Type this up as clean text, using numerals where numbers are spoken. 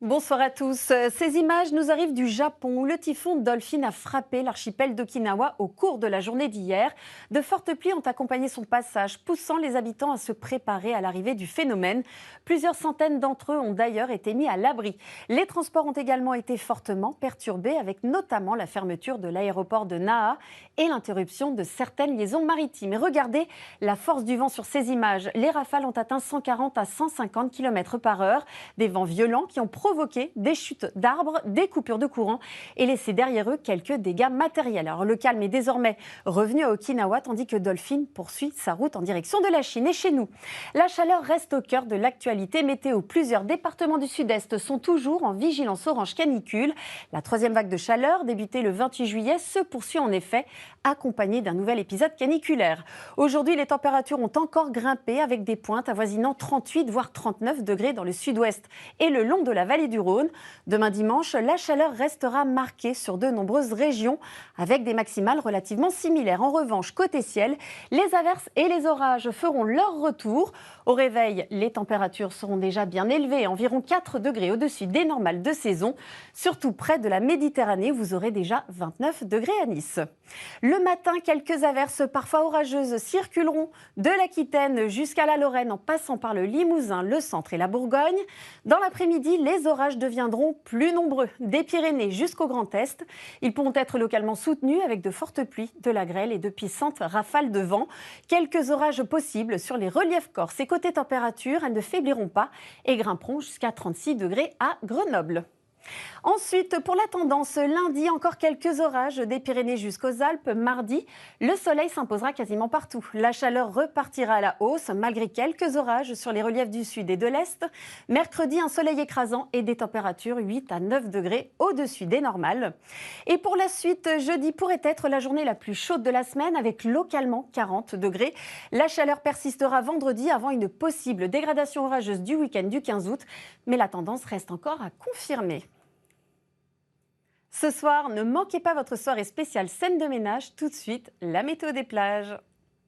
Bonsoir à tous. Ces images nous arrivent du Japon où le typhon Dolphin a frappé l'archipel d'Okinawa au cours de la journée d'hier. De fortes pluies ont accompagné son passage, poussant les habitants à se préparer à l'arrivée du phénomène. Plusieurs centaines d'entre eux ont d'ailleurs été mis à l'abri. Les transports ont également été fortement perturbés, avec notamment la fermeture de l'aéroport de Naha et l'interruption de certaines liaisons maritimes. Et regardez la force du vent sur ces images. Les rafales ont atteint 140 à 150 km par heure. Des vents violents qui ont provoqué des chutes d'arbres, des coupures de courant et laissé derrière eux quelques dégâts matériels. Alors le calme est désormais revenu à Okinawa tandis que Dolphin poursuit sa route en direction de la Chine. Et chez nous, la chaleur reste au cœur de l'actualité météo. Plusieurs départements du sud-est sont toujours en vigilance orange canicule. La troisième vague de chaleur, débutée le 28 juillet, se poursuit en effet, accompagnée d'un nouvel épisode caniculaire. Aujourd'hui, les températures ont encore grimpé avec des pointes avoisinant 38 voire 39 degrés dans le sud-ouest et le long de la vallée du Rhône. Demain dimanche, la chaleur restera marquée sur de nombreuses régions avec des maximales relativement similaires. En revanche, côté ciel, les averses et les orages feront leur retour. Au réveil, les températures seront déjà bien élevées, environ 4 degrés au-dessus des normales de saison. Surtout près de la Méditerranée, vous aurez déjà 29 degrés à Nice. Le matin, quelques averses parfois orageuses circuleront de l'Aquitaine jusqu'à la Lorraine en passant par le Limousin, le centre et la Bourgogne. Dans l'après-midi, les orages deviendront plus nombreux, des Pyrénées jusqu'au Grand Est. Ils pourront être localement soutenus avec de fortes pluies, de la grêle et de puissantes rafales de vent. Quelques orages possibles sur les reliefs corses. Et côté température, elles ne faibliront pas et grimperont jusqu'à 36 degrés à Grenoble. Ensuite, pour la tendance, lundi, encore quelques orages des Pyrénées jusqu'aux Alpes. Mardi, le soleil s'imposera quasiment partout. La chaleur repartira à la hausse, malgré quelques orages sur les reliefs du sud et de l'est. Mercredi, un soleil écrasant et des températures 8 à 9 degrés au-dessus des normales. Et pour la suite, jeudi pourrait être la journée la plus chaude de la semaine, avec localement 40 degrés. La chaleur persistera vendredi avant une possible dégradation orageuse du week-end du 15 août. Mais la tendance reste encore à confirmer. Ce soir, ne manquez pas votre soirée spéciale scène de ménage. Tout de suite, la météo des plages.